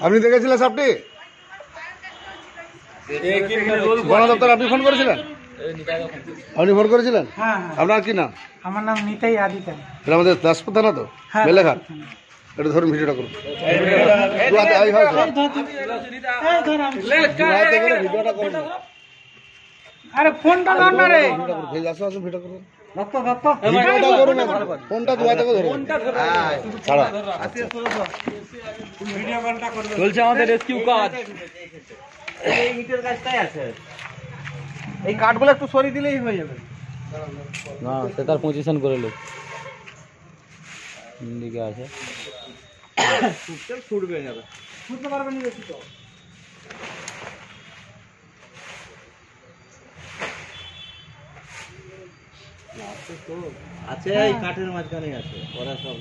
আপনি দেখেছিলেন সাপটি? বন দপ্তর আপনি ফোন করেছিলেন? আপনি ফোন করেছিলেন? হ্যাঁ। আপনার কি নাম? আমার নাম নিতাই আদিতা। এটা আমাদের দাসপুর থানা তো, হ্যাঁ, বেলেঘাট। এটা ধরুন, ভিডিওটা করুন। আরে ফোনটা ধর না রে। ভিডিও করুন। চলছে আমাদের রেস্কিউ কাজ। এই কাঠগুলো একটু সরিয়ে দিলেই হয়ে যাবে। না, সে তার পজিশন করে লোক দিকে আছে। ছুটবে যাবে, ছুটতে পারবে না বেশি তো। আছে এই কাঠের মাঝখানে আছে ওরা সব।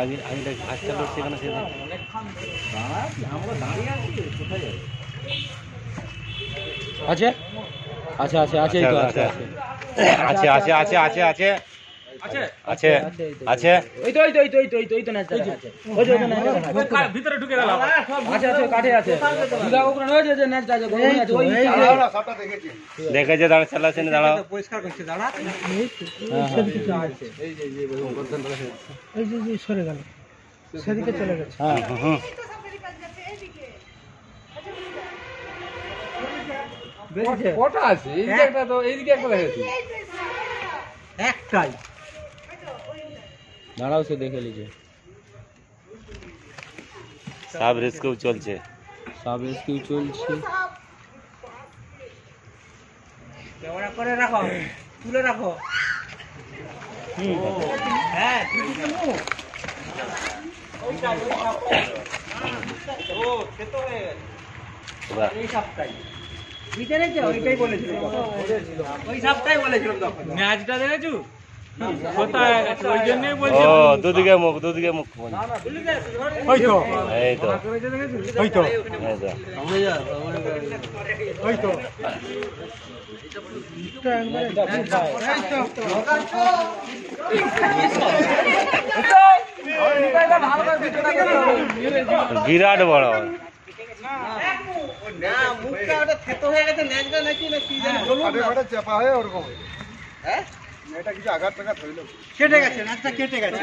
আগে ঘাসটা লড়ছে এখানে, সে আমরা দাঁড়িয়ে আছি, কোথায় যাবে? আছে আছে আছে আছে এই তো আছে আছে আছে আছে আছে আছে আছে আছে আছে ওই তো ওই তো ওই তো ওই তো ওই তো ওই তো নাচটা আছে, ওই তো ওই তো নাচটা আছে, ভিতরে ঢুকে গেল। আছে আছে কাঠে আছে, দুটা ওখানে ওই যে নাচটা আছে, ওই আছে, ওই সাপটা দেখেছি, দেখেছে। দাঁড়া চালাছে না, দাঁড়াও, পরিষ্কার করছে, দাঁড়া। এই যে এই যে সরে গেল, সেদিকে চলে গেছে। হ্যাঁ হ্যাঁ কটা আছে? এইদিকে একটা, তো এইদিকে একটা দেখেছি, একটাই। দাঁড়াও, সে দেখে লিজে। সাব রেস্কিউ চলছে, সাব রেস্কিউ চলছে। ক্যামেরা করে রাখো, তুলে রাখো। হ্যাঁ, ও খেত হয়ে গেছে এই সপ্তাহে। ওইটাই বলেছিলাম, ওই সপ্তাহে বলেছিলাম তখন। ম্যাচটা দেখেছো? কোথায় গেছে? ওই জন্যই বলছি। ও দুদিকে মুখ, দুদিকে মুখ। ওই তো, এই তো ওই তো, এই তো ওই তো। বিরাট বড়। চাপা হয়ে ওরকম এটা কিছু আঘাত টাঘাত হইল, কেটে গেছে, নাচটা কেটে গেছে,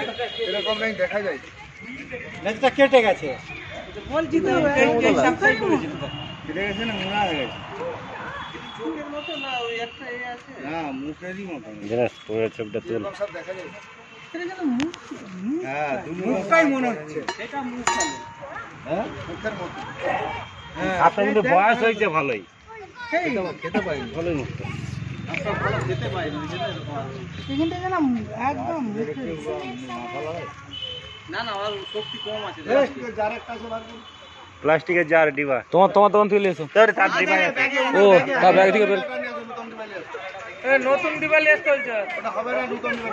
এরকম নাই দেখা যায়। নাচটা কেটে গেছে। বলছি তো, এই সপ্তাহে বলেছিল তো। কেটে গেছে না, মোড়া হয়ে গেছে। চোখের মতো না, ওই একটা এ আছে না, মুখেরই মতো জিনিস পুরো চোখটা তুল। সব দেখা যায়। সেটা যেন মুখ, হ্যাঁ, মুখটাই মনে হচ্ছে, সেটা মুখ না। হ্যাঁ, মুখের মতো। আপনার কিন্তু বয়স হয়েছে ভালোই, এই খেতে পাই ভালোই মুখ। যেতে পারি না, এখানটা যেন একদম মুখের। না না, আর শক্তি কম আছে। যার একটা আছে বার করুন। প্লাস্টিকের জার ডিবা। তোমার দোকান তুলে এসো। তার ডিবা ও তার ব্যাগ থেকে বের। নতুন ডিবালি চলছে। ওটা হবে না, নতুন ডিবা।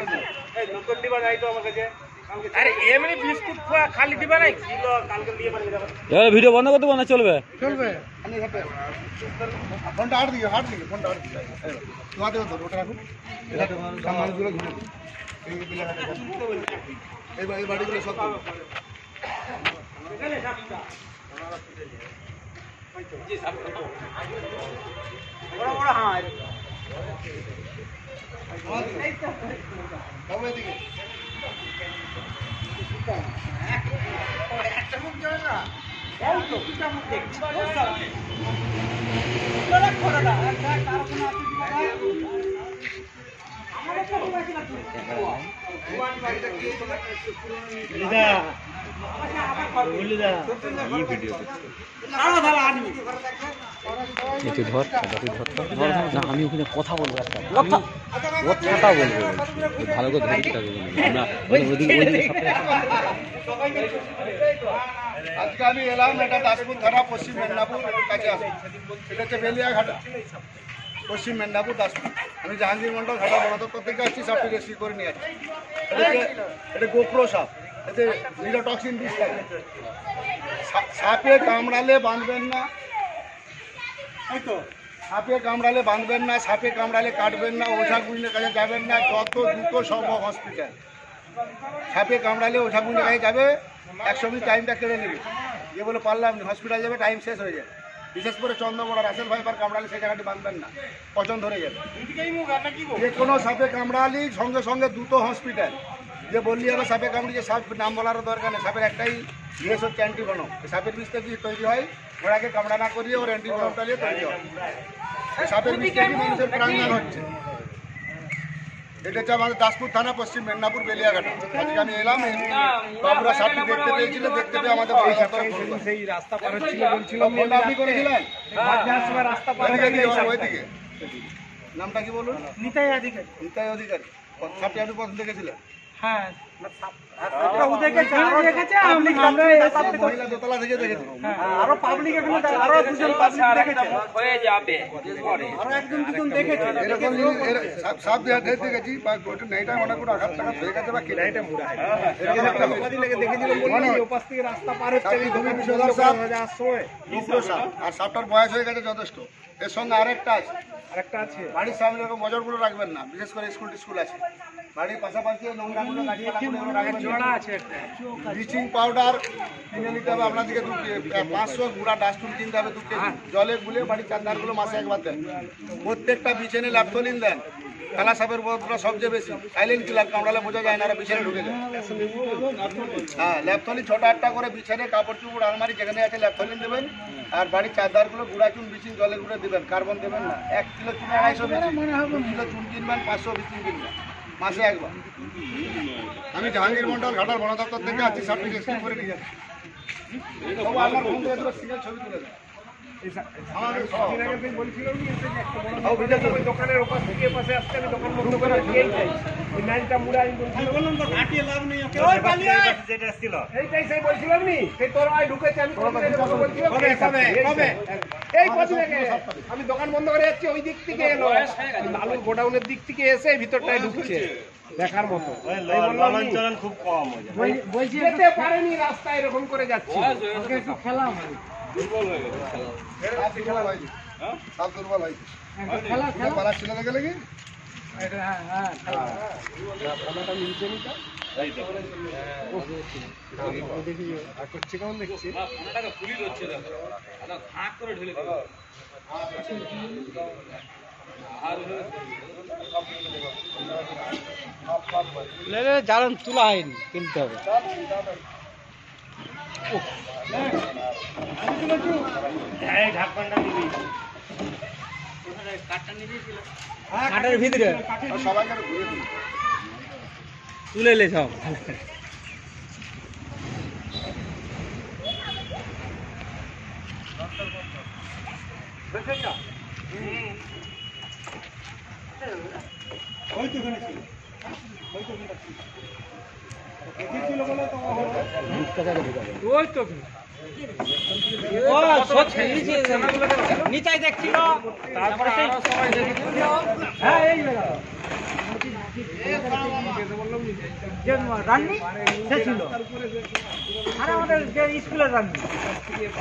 এই নতুন ডিবা নাই তো আমার কাছে। আরে এমনি বিস্কুট খোয়া খালি ডিবা নাই ছিল, কালকে দিয়ে পারবি। এ ভিডিও বন্ধ করতে বল না, চলবে চলবে। আমি হাতে ফোনটা হাট দিকে, ফোনটা হাট দিকে। তোমাতে ধরো, ওটা রাখুন। এটা সামানগুলো ঘুরে দিন। এই বিলে হাতে এই বাড়িগুলো সব এখানে সাপটা জি সাপটা বড় বড়। হ্যাঁ, এই তো বাবু এদিকে একটা মুখ যাবে না। এই তো দুটা মুখ দেখছি। তোরা খোলা না, তার কোনো আছে আমাদের তো আছে না। ভগবান বাড়িটা কি লিদা লিদা এই ভিডিও সারা ধারা আদমি একটু ধর, না আমি ওখানে কথা বলবো, একটা কথাটা বলবো, ভালো করে ধরে আমরা ওইদিকে আজকে আমি এলাম, এটা দাসপুর থানা, পশ্চিম মেদিনীপুর কাছে আছে। এটা হচ্ছে বেলিয়াঘাট, পশ্চিম মেদিনীপুর, দাসপুর। আমি জাহাঙ্গীর মন্ডল ঘাটা বন দপ্তর থেকে আসছি, সাপটি রেস্কিউ করে নিয়ে আসছি। এটা গোপ্রো সাপ, এতে নিরোটক্সিন বিষ থাকে। সাপে কামড়ালে বাঁধবেন না, এই তো সাপে কামড়ালে বাঁধবেন না, সাপে কামড়ালে কাটবেন না, ওঝা গুইনের কাছে যাবেন না, যত দ্রুত সম্ভব হসপিটাল। সাপে কামড়ালে ওঝা গুইনের কাছে যাবে, 100 মিনিট টাইমটা কেড়ে নেবে, যে বলে পারলাম না, হসপিটাল যাবে, টাইম শেষ হয়ে যাবে। বিশেষ করে চন্দ্রবড়া রাসেল ভাইপার কামড়ালে সেই জায়গাটি বাঁধবেন না, পচন ধরে যাবে। যে কোনো সাপে কামড়ালেই সঙ্গে সঙ্গে দ্রুত হসপিটাল। যে বললি আবার সাপে কামড়িয়ে, সাপ নাম বলারও দরকার নেই, সাপের একটাই বিশেষ হচ্ছে অ্যান্টিভেনম। সাপের বিষ থেকে তৈরি হয়, ঘোড়াকে কামড়া না করিয়ে ওর অ্যান্টিভেনমটা নিয়ে তৈরি হয়। এই সাপের বিষ থেকে মানুষের প্রাণদান হচ্ছে। এটা হচ্ছে আমাদের দাসপুর থানা, পশ্চিম মেদিনীপুর, বেলিয়াঘাটা। আজকে আমি এলাম, বাবুরা সাপটি দেখতে পেয়েছিল, দেখতে পেয়ে আমাদের সেই রাস্তা পার হচ্ছিল বলছিল ফোনটা আপনি করেছিলেন রাস্তা ওইদিকে। নামটা কি বলুন? নিতাই অধিকারী। নিতাই অধিকারী। সাপটি আপনি পছন্দ দেখেছিলেন? হ্যাঁ, মহিলা দোতলা থেকে দেখেছি। আরো পাবলিক এখানে আরো দুজন পাবলিক দেখেছে, হয়ে যাবে আরো একজন দুজন দেখেছে। এরকম সাপ দিয়ে দেখেছি, বা ওটা নেইটা মনে করে আঘাত টাঘাত হয়ে গেছে, বা কিনাইটা মুড়া এরকম একটা ওপাশ থেকে রাস্তা পার হচ্ছে, সাপটি খুবই বিষধর সাপ, উগ্র সাপ। আর সাপটার বয়স হয়ে গেছে যথেষ্ট। এর সঙ্গে আরেকটা আছে, আরেকটা আছে। বাড়ির সামনে এরকম বজরগুলো রাখবেন না, বিশেষ করে স্কুল আছে। বাড়ির পাশাপাশি নোংরাগুলো গাছপালাগুলো রাখবেন না। ব্লিচিং পাউডার কিনে নিতে হবে আপনাদেরকে 500 গুঁড়া ডাস্টবিন কিনতে হবে 2 কেজি। জলে গুলে বাড়ির চারধারগুলো মাসে একবার দেন। প্রত্যেকটা বিছানে ল্যাপথলিন দেন। কালা সাপের উপদ্রব সবচেয়ে বেশি। সাইলেন্ট কিলার, কামড়ালে বোঝা যায় না, আর বিছানে ঢুকে যায়। হ্যাঁ, ল্যাপথলিন ছোট একটা করে বিছানে, কাপড় চুপড়, আলমারি যেখানে আছে ল্যাপথলিন দেবেন। আর বাড়ির চারধারগুলো গুঁড়া চুন ব্লিচিং জলে গুঁড়ে দেবেন, কার্বন দেবেন না। 1 কিলো চুন 250 ব্লিচিং, 2 কিলো চুন কিনবেন, 500 ব্লিচিং কিনবেন মাসে একবার। আমি জাহাঙ্গীর মন্ডল, ঘাটাল বন দপ্তর থেকে আছি, সাপটি রেস্কিউ করে নিয়ে যাচ্ছি। আমার বন্ধু এগুলো সিঙ্গেল ছবি তুলে দেন। দোকানের ওপাশ থেকে পাশে আসতে, আমি দোকান বন্ধ করে দিয়েই যাই। ওই নাইলটা মুড়ে আমি বলছিলাম এইটাই সেই বলছিলাম নি, সেই তোর আয় ঢুকেছে, আমি এই কদিন আগে আমি দোকান বন্ধ করে যাচ্ছি, ওই দিক থেকে এলো, আলুর গোডাউনের দিক থেকে এসে ভিতরটায় ঢুকছে, দেখার মতো। খুব কম যেতে পারেনি, রাস্তা এরকম করে যাচ্ছে। খেলা দুর্বল হয়ে গেছে, খেলা হয়েছে, সাপ দুর্বল হয়েছে। পাড়ার ছিল দেখে লেগে করছে, কেমন দেখছি জানান তোলা হয়নি, কিনতে হবে। কাঠের ভিতরে সবাইকে ঘুরে দিই। তুলে এলে সব। ওই তো নিচাই দেখছিল, তারপরে হ্যাঁ এই রান্নি সে ছিল, আরে আমাদের যে স্কুলের রান্নি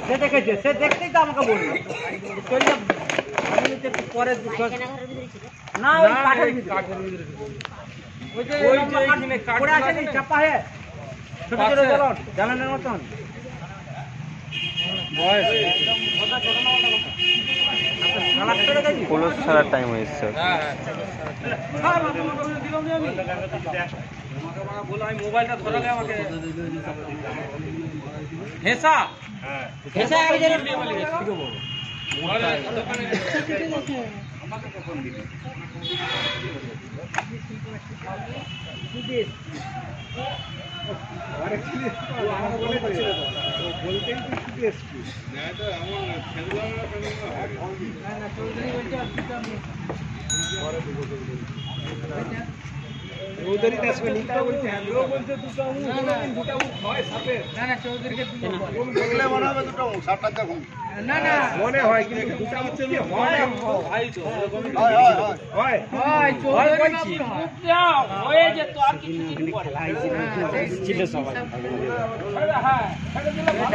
সে দেখেছে, সে দেখতেই তো আমাকে বললো পরে না ওই কাঠের ভিতরে ওই যে পড়ে আসেনি চাপা হয়ে ছোট ছোট জ্বালানোর মতন পুলিশ ছাড়ার টাইম হয়েছে। মোবাইলটা ধরালে আমাকে হেসা হেসা চৌধুরী আসবে নিতা বলছে, হ্যালো বলছে দুটো মুখ হয় সাপের, না না চৌধুরীকে দেখলে মনে হবে দুটো মুখ, সাপটা দেখুন। মনে হয় কিন্তু দুটা হচ্ছে মনে হয় তো হয় হয় বলছি হয়ে যেত আর কিছু দিন পরে ছিল সবাই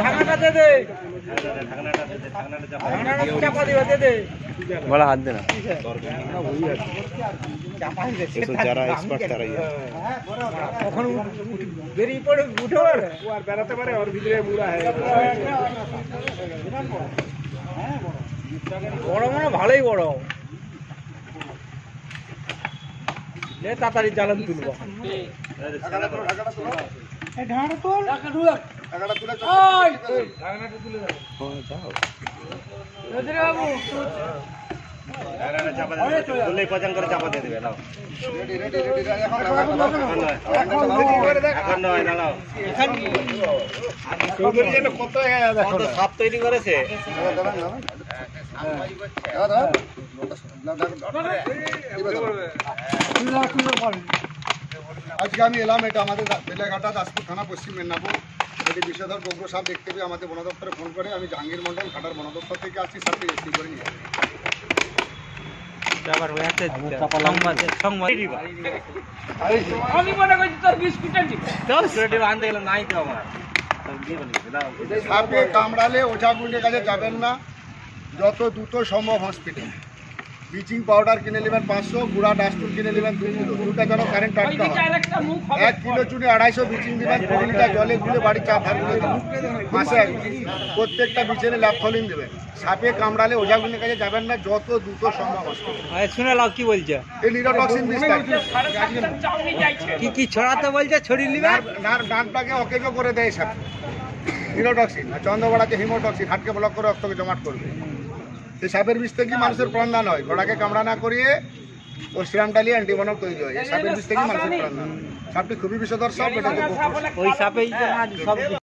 ঢাকনাটা দে দে ঢাকনাটা চাপা দিও দে দে বলা হাত দে না চাপা দিলে যারা এক্সপার্ট তারাই কখন বেরিয়ে পড়ে উঠে আর বেড়াতে পারে ওর ভিতরে বুড়া হয়ে বড় মনে ভালোই বড় তাড়াতাড়ি জ্বালান তুলবো পচান করে চাপা দিয়ে দেবে নাও রেডি রেডি রেডি এখন কত সাপ তৈরি করেছে আজকে আমি এলাম, এটা আমাদের বেলেঘাটা দাসপুর থানা পশ্চিম মেদিনীপুর। এটি বিষধর গোগ্র সাপ দেখতে পেয়ে আমাদের বন দপ্তরে ফোন করে আমি জাহাঙ্গীর মন্ডল ঘাটার বন দপ্তর থেকে আসছি, সাপটি রেস্কিউ করে নিয়ে আমি মনে করছি তোর বিস্কুটের আনতে গেলাম নাই তো আমার সাপে কামড়ালে ওঝাগুলির কাছে যাবেন না, যত দ্রুত সম্ভব হসপিটাল। ব্লিচিং পাউডার কিনে নেবেন 500, গুঁড়া ডাস্টবিন কিনে নেবেন 2 কিলো, দুটা যেন কারেন্ট টাটকা হয়। 1 কিলো চুনে 250 ব্লিচিং দেবেন, 20 লিটার জলে গুলে বাড়ি চাপ ভার করে দেবেন মাসে একবার। প্রত্যেকটা বিছানে ল্যাপথলিন দেবেন। সাপে কামড়ালে ওঝাগুলির কাছে যাবেন না, যত দ্রুত সম্ভব হসপিটাল। শুনে লাও কি বলছে এই নিরোটক্সিন বিষটা কি কি ছড়াতে বলছে ছড়িয়ে নিবে নাকটাকে অকেজো করে দেয় সাপ। নিরোটক্সিন আর চন্দ্রবড়াতে হিমোটক্সিন হাটকে ব্লক করে রক্তকে জমাট করবে। এই সাপের বিষ থেকে মানুষের প্রাণদান হয়। ঘোড়াকে কামড়া না করিয়ে ওর সিরাম ডালিয়ে অ্যান্টিভেনম তৈরি হয়। এই সাপের বিষ থেকে মানুষের প্রাণদান হয়। সাপটি খুবই বিষধর সাপ, এটাকে ওই সাপেই তো সব